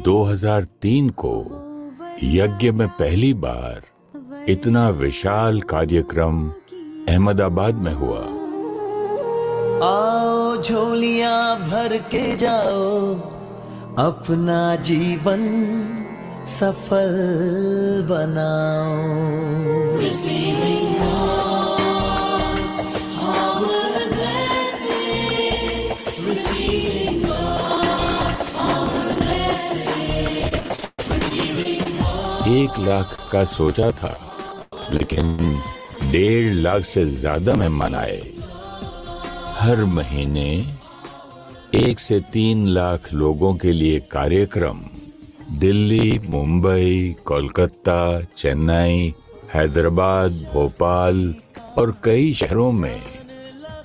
2003 को यज्ञ में पहली बार इतना विशाल कार्यक्रम अहमदाबाद में हुआ। आओ झोलियां भर के जाओ, अपना जीवन सफल बनाओ। एक लाख का सोचा था, लेकिन 1.5 लाख से ज्यादा मेहमान आए। हर महीने 1 से 3 लाख लोगों के लिए कार्यक्रम दिल्ली, मुंबई, कोलकाता, चेन्नई, हैदराबाद, भोपाल और कई शहरों में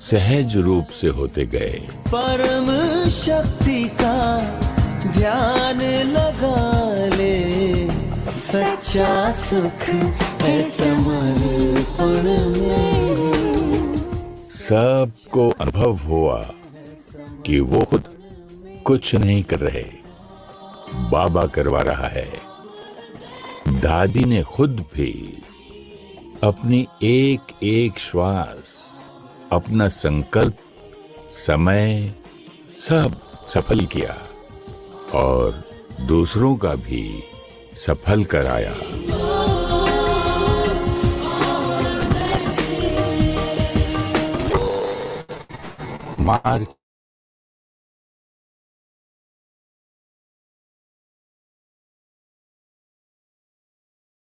सहज रूप से होते गए। परम शक्ति का ध्यान लगा ले, सच्चा सुख है समर्पण में। सबको अनुभव हुआ कि वो खुद कुछ नहीं कर रहे, बाबा करवा रहा है। दादी ने खुद भी अपनी एक एक श्वास, अपना संकल्प, समय सब सफल किया और दूसरों का भी सफल कराया। मार्च